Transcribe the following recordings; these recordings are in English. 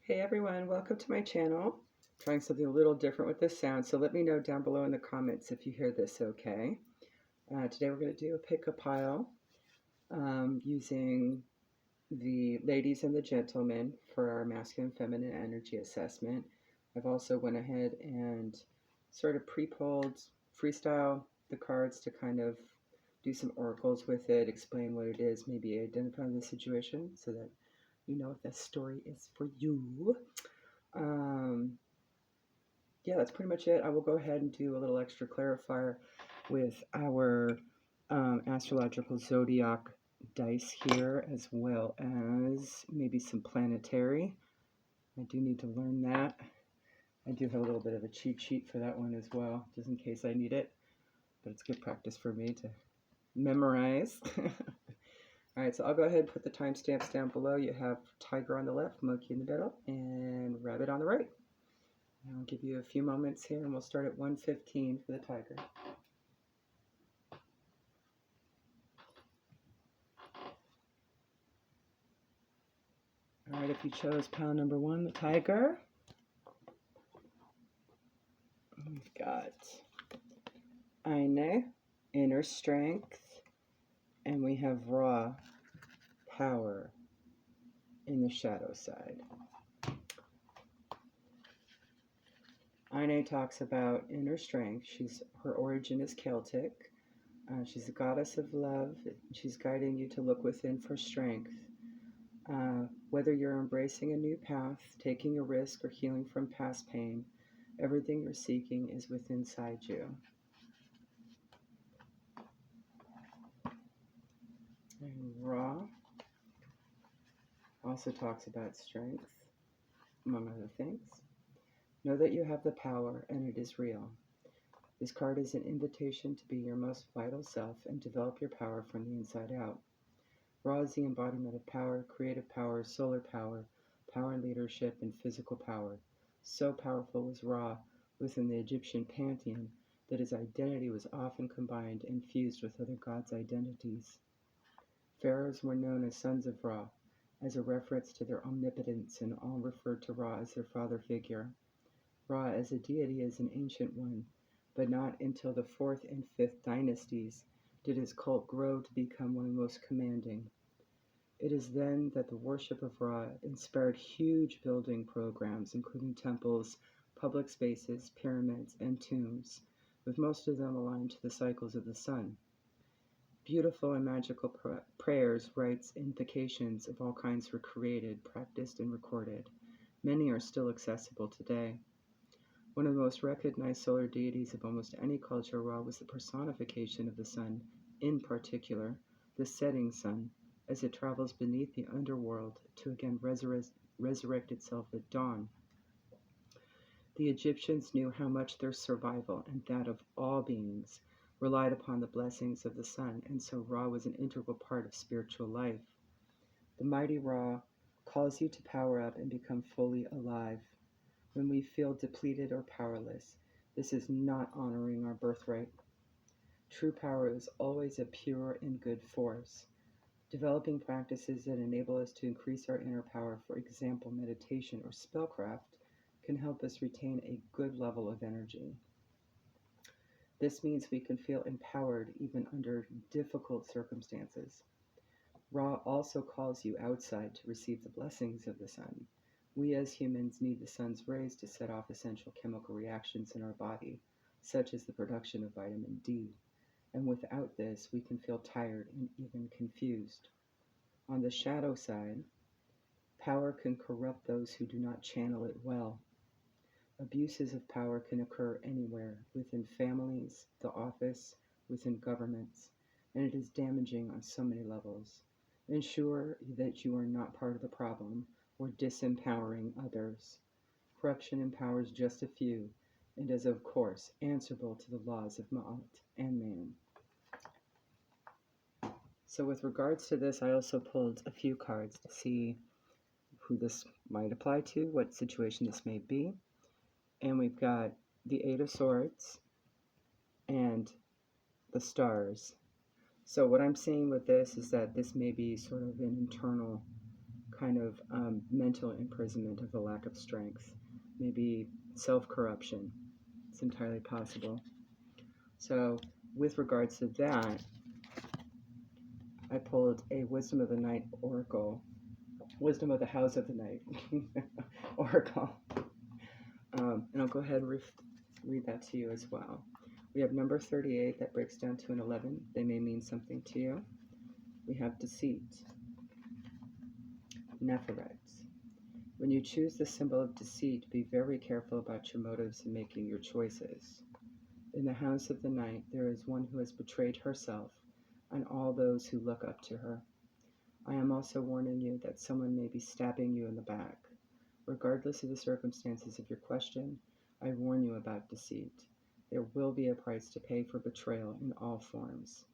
Hey everyone, welcome to my channel. Trying something a little different with this sound, so let me know down below in the comments if you hear this okay. Today we're going to do a pick-a-pile using the ladies and the gentlemen for our masculine feminine energy assessment. I've also went ahead and sort of pre-pulled freestyle the cards to kind of do some oracles with it, explain what it is, maybe identify the situation so that you know if that story is for you. Yeah, that's pretty much it. I will go ahead and do a little extra clarifier with our astrological zodiac dice here, as well as maybe some planetary. I do need to learn that. I do have a little bit of a cheat sheet for that one as well, just in case I need it. But it's good practice for me to memorize. All right, so I'll go ahead and put the timestamps down below. You have tiger on the left, monkey in the middle, and rabbit on the right. I'll give you a few moments here, and we'll start at 1:15 for the tiger. All right, if you chose pile number 1, the tiger, we've got Aine, inner strength, and we have raw power in the shadow side. Aine talks about inner strength. Her origin is Celtic. She's a goddess of love. She's guiding you to look within for strength. Whether you're embracing a new path, taking a risk, or healing from past pain, everything you're seeking is within inside you. And Ra also talks about strength, among other things. Know that you have the power and it is real. This card is an invitation to be your most vital self and develop your power from the inside out. Ra is the embodiment of power, creative power, solar power, power and leadership, and physical power. So powerful was Ra within the Egyptian pantheon that his identity was often combined and fused with other gods' identities. Pharaohs were known as sons of Ra, as a reference to their omnipotence, and all referred to Ra as their father figure. Ra as a deity is an ancient one, but not until the 4th and 5th dynasties did his cult grow to become one of the most commanding. It is then that the worship of Ra inspired huge building programs, including temples, public spaces, pyramids, and tombs, with most of them aligned to the cycles of the sun. Beautiful and magical prayers, rites, invocations of all kinds were created, practiced, and recorded. Many are still accessible today. One of the most recognized solar deities of almost any culture, Ra was the personification of the sun, in particular, the setting sun, as it travels beneath the underworld to again resurrect itself at dawn. The Egyptians knew how much their survival, and that of all beings, relied upon the blessings of the sun, and so Ra was an integral part of spiritual life. The mighty Ra calls you to power up and become fully alive. When we feel depleted or powerless, this is not honoring our birthright. True power is always a pure and good force. Developing practices that enable us to increase our inner power, for example, meditation or spellcraft, can help us retain a good level of energy. This means we can feel empowered even under difficult circumstances. Ra also calls you outside to receive the blessings of the sun. We as humans need the sun's rays to set off essential chemical reactions in our body, such as the production of vitamin D. And without this, we can feel tired and even confused. On the shadow side, power can corrupt those who do not channel it well. Abuses of power can occur anywhere, within families, the office, within governments, and it is damaging on so many levels. Ensure that you are not part of the problem or disempowering others. Corruption empowers just a few, and is of course answerable to the laws of Ma'at and man. So with regards to this, I also pulled a few cards to see who this might apply to, what situation this may be. And we've got the 8 of Swords and the Stars. So what I'm seeing with this is that this may be sort of an internal kind of mental imprisonment of a lack of strength, maybe self-corruption. It's entirely possible. So with regards to that, I pulled a Wisdom of the Night Oracle, Wisdom of the House of the Night Oracle. And I'll go ahead and read that to you as well. We have number 38 that breaks down to an 11. They may mean something to you. We have deceit, Nephirites. When you choose the symbol of deceit, be very careful about your motives in making your choices. In the House of the Night, there is one who has betrayed herself and all those who look up to her. I am also warning you that someone may be stabbing you in the back. Regardless of the circumstances of your question, I warn you about deceit. There will be a price to pay for betrayal in all forms.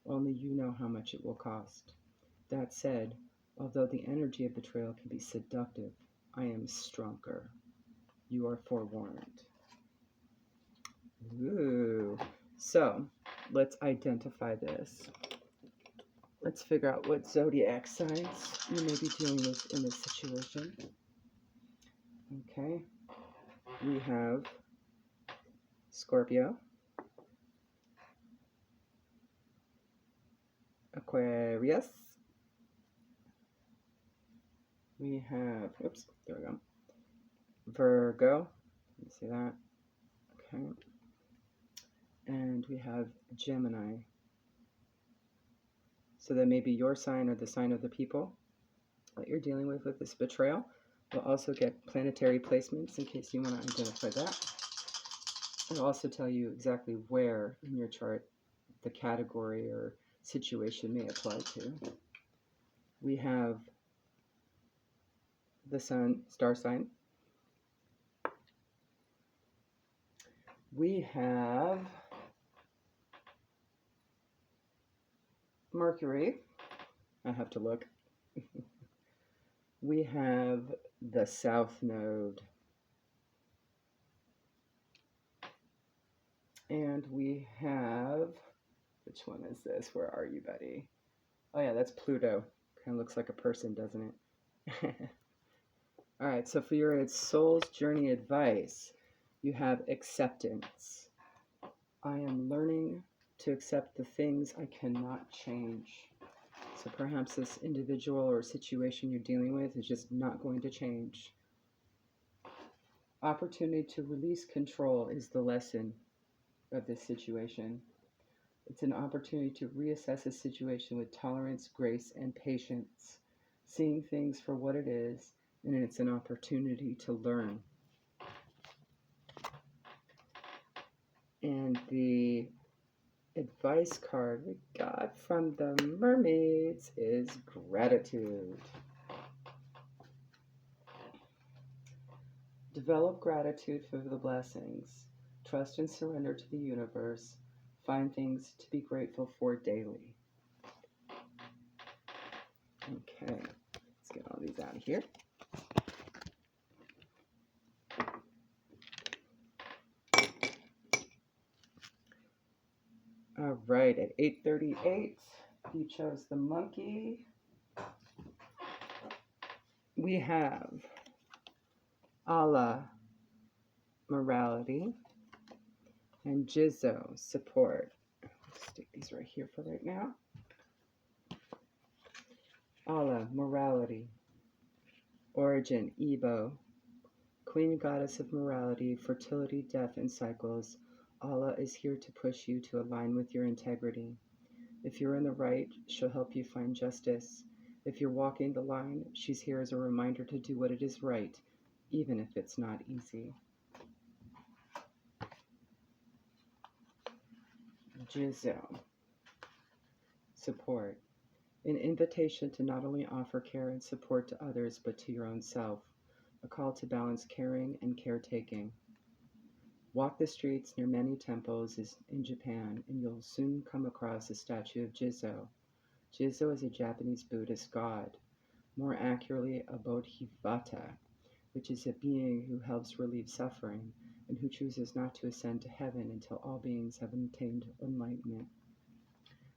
Only you know how much it will cost. That said, although the energy of betrayal can be seductive, I am stronger. You are forewarned. Ooh. So, let's identify this. Let's figure out what zodiac signs you may be dealing with in this situation. Okay. We have Scorpio, Aquarius. We have, oops, there we go. Virgo. Let me see that. Okay. And we have Gemini. So that may be your sign or the sign of the people that you're dealing with this betrayal. We'll also get planetary placements in case you want to identify that. I'll also tell you exactly where in your chart the category or situation may apply to. We have the Sun, star sign. We have Mercury. I have to look. We have the South Node. And we have, which one is this? Where are you, buddy? Oh yeah, that's Pluto. Kind of looks like a person, doesn't it? All right, so for your soul's journey advice, you have acceptance. I am learning to accept the things I cannot change. So perhaps this individual or situation you're dealing with is just not going to change. Opportunity to release control is the lesson of this situation. It's an opportunity to reassess a situation with tolerance, grace, and patience, seeing things for what it is, and it's an opportunity to learn. And the advice card we got from the Mermaids is gratitude. Develop gratitude for the blessings. Trust and surrender to the universe. Find things to be grateful for daily. Okay, let's get all these out of here. All right, at 8:38, you chose the monkey. We have Allah, morality, and Jizzo, support. I'll stick these right here for right now. Allah, morality, origin, Ebo, queen goddess of morality, fertility, death, and cycles. Allah is here to push you to align with your integrity. If you're in the right, she'll help you find justice. If you're walking the line, she's here as a reminder to do what it is right, even if it's not easy. Jizzo, support, an invitation to not only offer care and support to others, but to your own self, a call to balance caring and caretaking. Walk the streets near many temples in Japan, and you'll soon come across a statue of Jizzo. Jizzo is a Japanese Buddhist god, more accurately a Bodhisattva, which is a being who helps relieve suffering and who chooses not to ascend to heaven until all beings have attained enlightenment.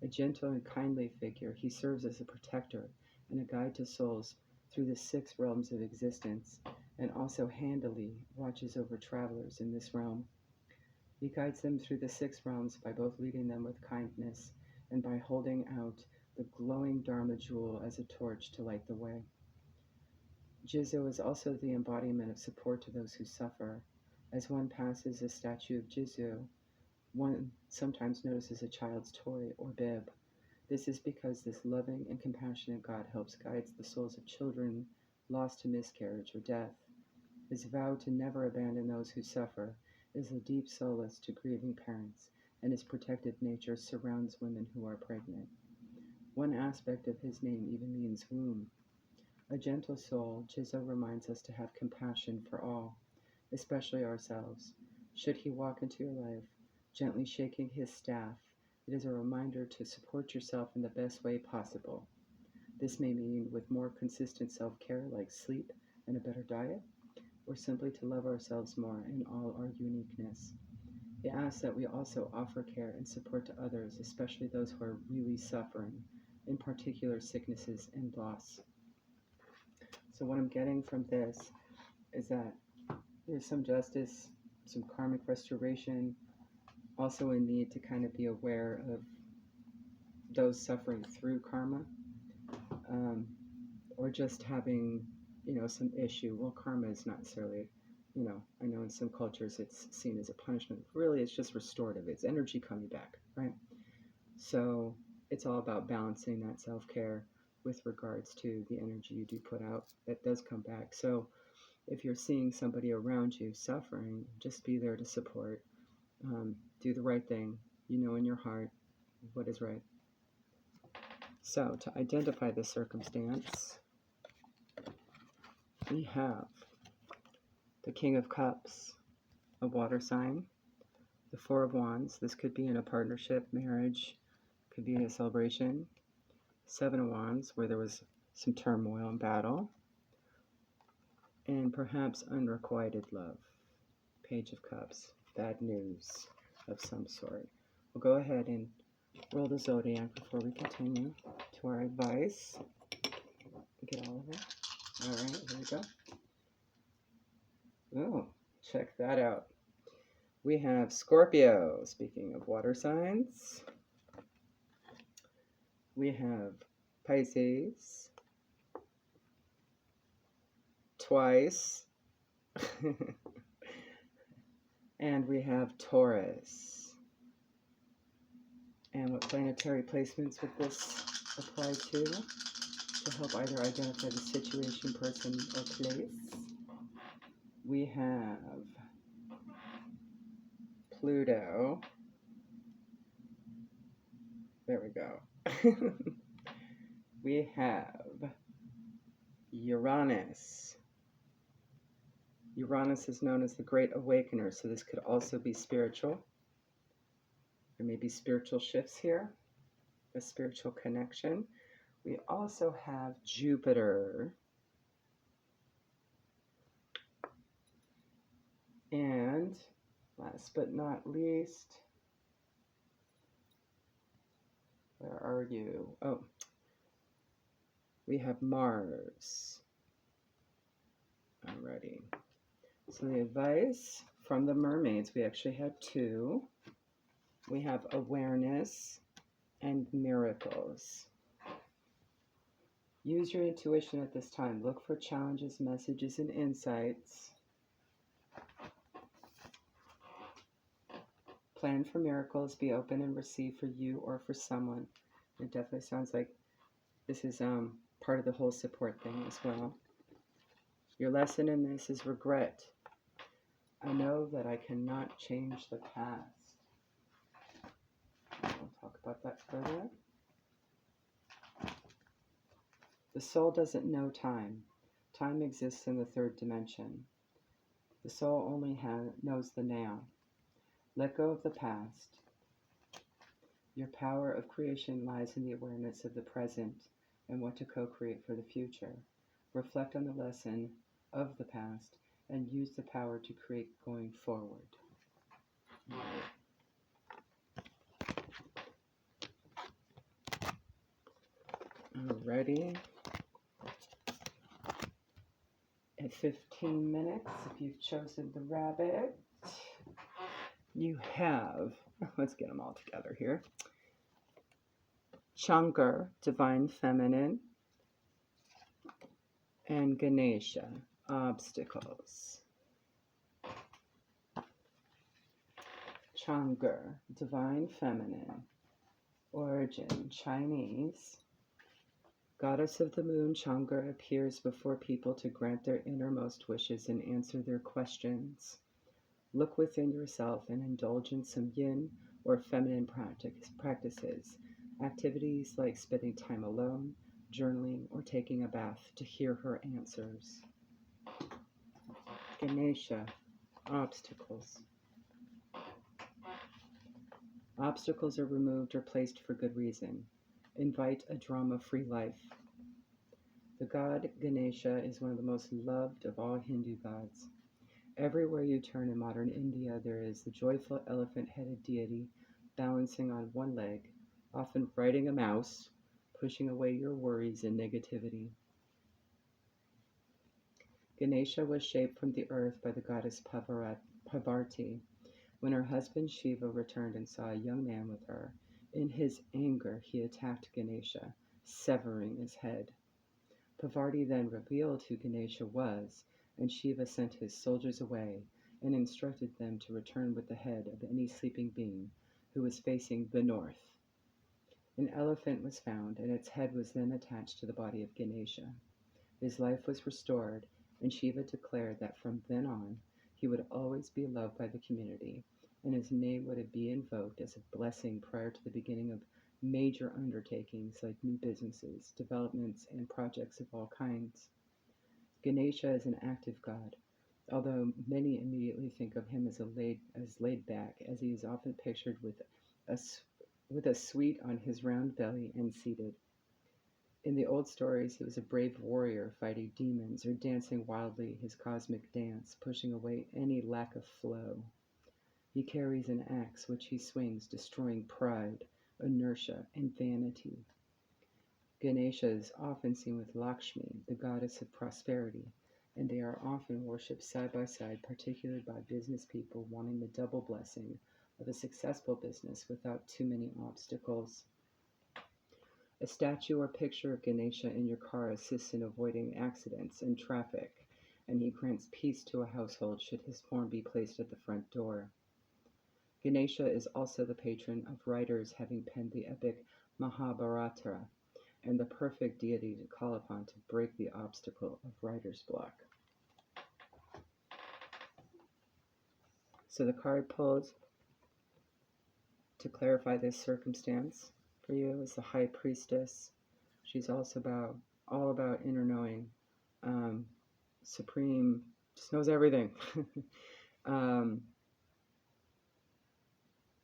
A gentle and kindly figure, he serves as a protector and a guide to souls through the 6 realms of existence, and also handily watches over travelers in this realm. He guides them through the 6 realms by both leading them with kindness and by holding out the glowing Dharma jewel as a torch to light the way. Jizo is also the embodiment of support to those who suffer. As one passes a statue of Jizo, one sometimes notices a child's toy or bib. This is because this loving and compassionate God helps guide the souls of children lost to miscarriage or death. His vow to never abandon those who suffer is a deep solace to grieving parents, and his protective nature surrounds women who are pregnant. One aspect of his name even means womb. A gentle soul, Jizo reminds us to have compassion for all, especially ourselves. Should he walk into your life, gently shaking his staff, it is a reminder to support yourself in the best way possible. This may mean with more consistent self-care like sleep and a better diet, or simply to love ourselves more in all our uniqueness. He asks that we also offer care and support to others, especially those who are really suffering, in particular sicknesses and loss. So what I'm getting from this is that there's some justice, some karmic restoration, also a need to kind of be aware of those suffering through karma, or just having, some issue. Well, karma is not necessarily, I know in some cultures it's seen as a punishment. Really, it's just restorative. It's energy coming back, right? So it's all about balancing that self-care with regards to the energy you do put out that does come back. So if you're seeing somebody around you suffering, just be there to support. Do the right thing, in your heart what is right. So to identify the circumstance, we have the King of Cups, a water sign, the Four of Wands. This could be in a partnership, marriage, could be a celebration. 7 of Wands, where there was some turmoil and battle, and perhaps unrequited love. Page of Cups, bad news of some sort. We'll go ahead and roll the zodiac before we continue to our advice. Get all of it. All right, here we go. Oh, check that out. We have Scorpio, speaking of water signs. We have Pisces, twice, and we have Taurus. And what planetary placements would this apply to help either identify the situation, person, or place? We have Pluto. There we go. We have Uranus. Uranus is known as the Great Awakener, so this could also be spiritual. There may be spiritual shifts here, a spiritual connection. We also have Jupiter. And last but not least, where are you? Oh, we have Mars. Alrighty. So the advice from the Mermaids, we actually had 2. We have awareness and miracles. Use your intuition at this time. Look for challenges, messages, and insights. Plan for miracles. Be open and receive for you or for someone. It definitely sounds like this is part of the whole support thing as well. Your lesson in this is regret. I know that I cannot change the past. We'll talk about that further. The soul doesn't know time. Time exists in the 3rd dimension. The soul only knows the now. Let go of the past. Your power of creation lies in the awareness of the present and what to co-create for the future. Reflect on the lesson of the past and use the power to create going forward. Alrighty. At 15 minutes, if you've chosen the rabbit, you have, let's get them all together here. Shankar, Divine Feminine, and Ganesha, Obstacles. Shankar, Divine Feminine, origin, Chinese. Goddess of the moon, Chang'e appears before people to grant their innermost wishes and answer their questions. Look within yourself and indulge in some yin or feminine practices, activities like spending time alone, journaling, or taking a bath to hear her answers. Ganesha, obstacles. Obstacles are removed or placed for good reason. Invite a drama-free life. The god Ganesha is one of the most loved of all Hindu gods. Everywhere you turn in modern India, there is the joyful elephant-headed deity balancing on one leg, often riding a mouse, pushing away your worries and negativity. Ganesha was shaped from the earth by the goddess Parvati. When her husband Shiva returned and saw a young man with her, in his anger he attacked Ganesha, severing his head. Parvati then revealed who Ganesha was, and Shiva sent his soldiers away and instructed them to return with the head of any sleeping being who was facing the north. An elephant was found, and its head was then attached to the body of Ganesha. His life was restored, and Shiva declared that from then on he would always be loved by the community, and his name would be invoked as a blessing prior to the beginning of major undertakings like new businesses, developments, and projects of all kinds. Ganesha is an active god, although many immediately think of him as laid back, as he is often pictured with a sweet on his round belly and seated. In the old stories, he was a brave warrior fighting demons or dancing wildly his cosmic dance, pushing away any lack of flow. He carries an axe which he swings, destroying pride, inertia, and vanity. Ganesha is often seen with Lakshmi, the goddess of prosperity, and they are often worshipped side by side, particularly by business people wanting the double blessing of a successful business without too many obstacles. A statue or picture of Ganesha in your car assists in avoiding accidents and traffic, and he grants peace to a household should his form be placed at the front door. Ganesha is also the patron of writers having penned the epic Mahabharata, and the perfect deity to call upon to break the obstacle of writer's block. So the card pulled to clarify this circumstance for you is the High Priestess. She's also all about inner knowing, supreme, just knows everything. And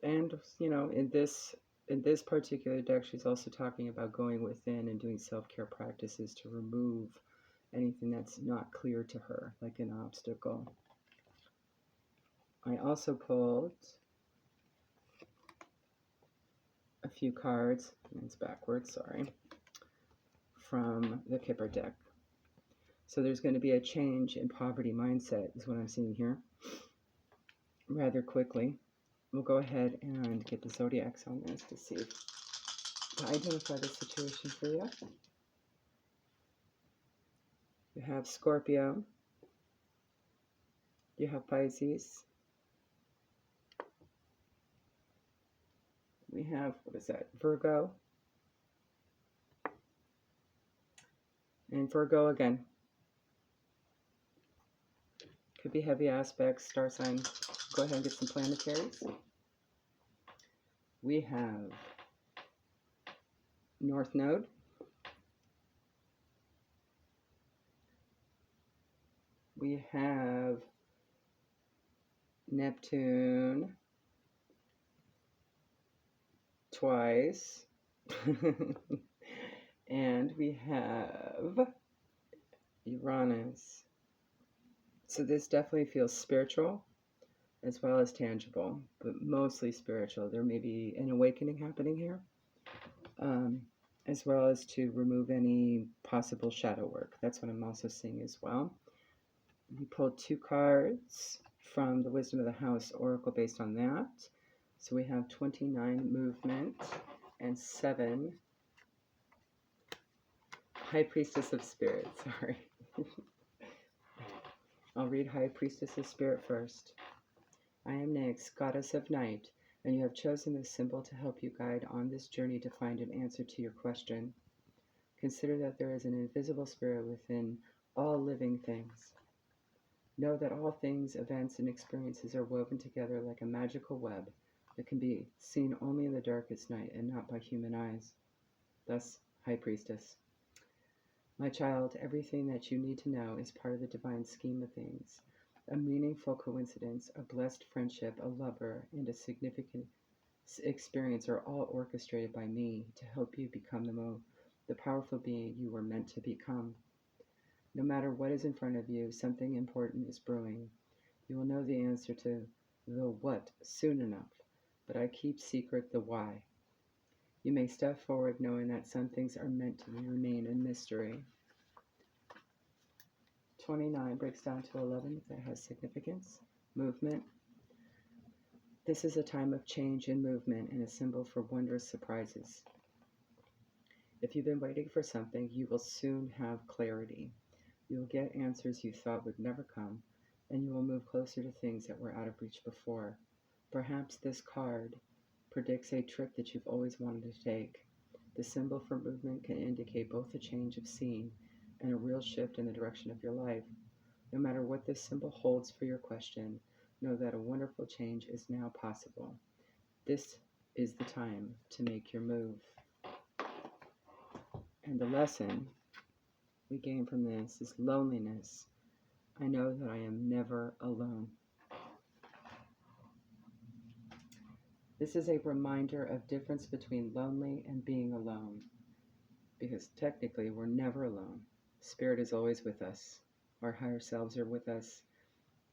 in this particular deck, she's also talking about going within and doing self-care practices to remove anything that's not clear to her, like an obstacle. I also pulled a few cards, and it's backwards, sorry, from the Kipper deck. So there's going to be a change in poverty mindset, is what I'm seeing here, rather quickly. We'll go ahead and get the zodiacs on this to see to identify the situation for you. You have Scorpio. You have Pisces. We have, Virgo. And Virgo again. Could be heavy aspects, star sign. Go ahead and get some planetaries. We have North Node. We have Neptune twice. And we have Uranus. So this definitely feels spiritual as well as tangible, but mostly spiritual. There may be an awakening happening here, as well as to remove any possible shadow work. That's what I'm also seeing as well. We pulled 2 cards from the Wisdom of the House Oracle based on that. So we have 29 movement and 7 High Priestess of Spirit. Sorry. I'll read High Priestess of Spirit first. I am Nyx, Goddess of Night, and you have chosen this symbol to help you guide on this journey to find an answer to your question. Consider that there is an invisible spirit within all living things. Know that all things, events, and experiences are woven together like a magical web that can be seen only in the darkest night and not by human eyes. Thus, High Priestess. My child, everything that you need to know is part of the divine scheme of things. A meaningful coincidence, a blessed friendship, a lover, and a significant experience are all orchestrated by me to help you become the powerful being you were meant to become. No matter what is in front of you, something important is brewing. You will know the answer to the what soon enough, but I keep secret the why. You may step forward knowing that some things are meant to remain a mystery. 29 breaks down to 11 that has significance. Movement. This is a time of change and movement and a symbol for wondrous surprises. If you've been waiting for something, you will soon have clarity. You will get answers you thought would never come, and you will move closer to things that were out of reach before. Perhaps this card predicts a trip that you've always wanted to take. The symbol for movement can indicate both a change of scene and a real shift in the direction of your life. No matter what this symbol holds for your question, know that a wonderful change is now possible. This is the time to make your move. And the lesson we gain from this is loneliness. I know that I am never alone. This is a reminder of difference between lonely and being alone, because technically we're never alone. Spirit is always with us. Our higher selves are with us.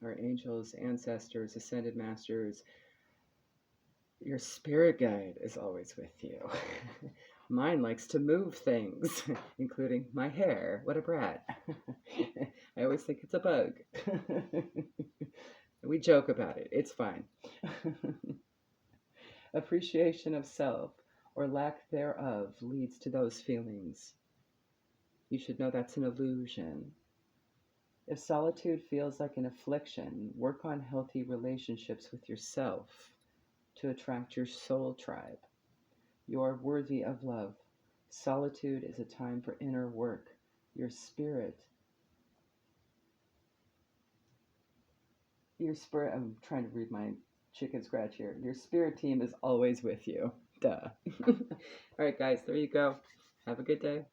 Our angels, ancestors, ascended masters. Your spirit guide is always with you. Mine likes to move things, including my hair. What a brat. I always think it's a bug. We joke about it. It's fine. Appreciation of self, or lack thereof, leads to those feelings. You should know that's an illusion. If solitude feels like an affliction, work on healthy relationships with yourself to attract your soul tribe. You are worthy of love. Solitude is a time for inner work. Your spirit, I'm trying to read my chicken scratch here. Your spirit team is always with you. Duh. All right, guys, there you go. Have a good day.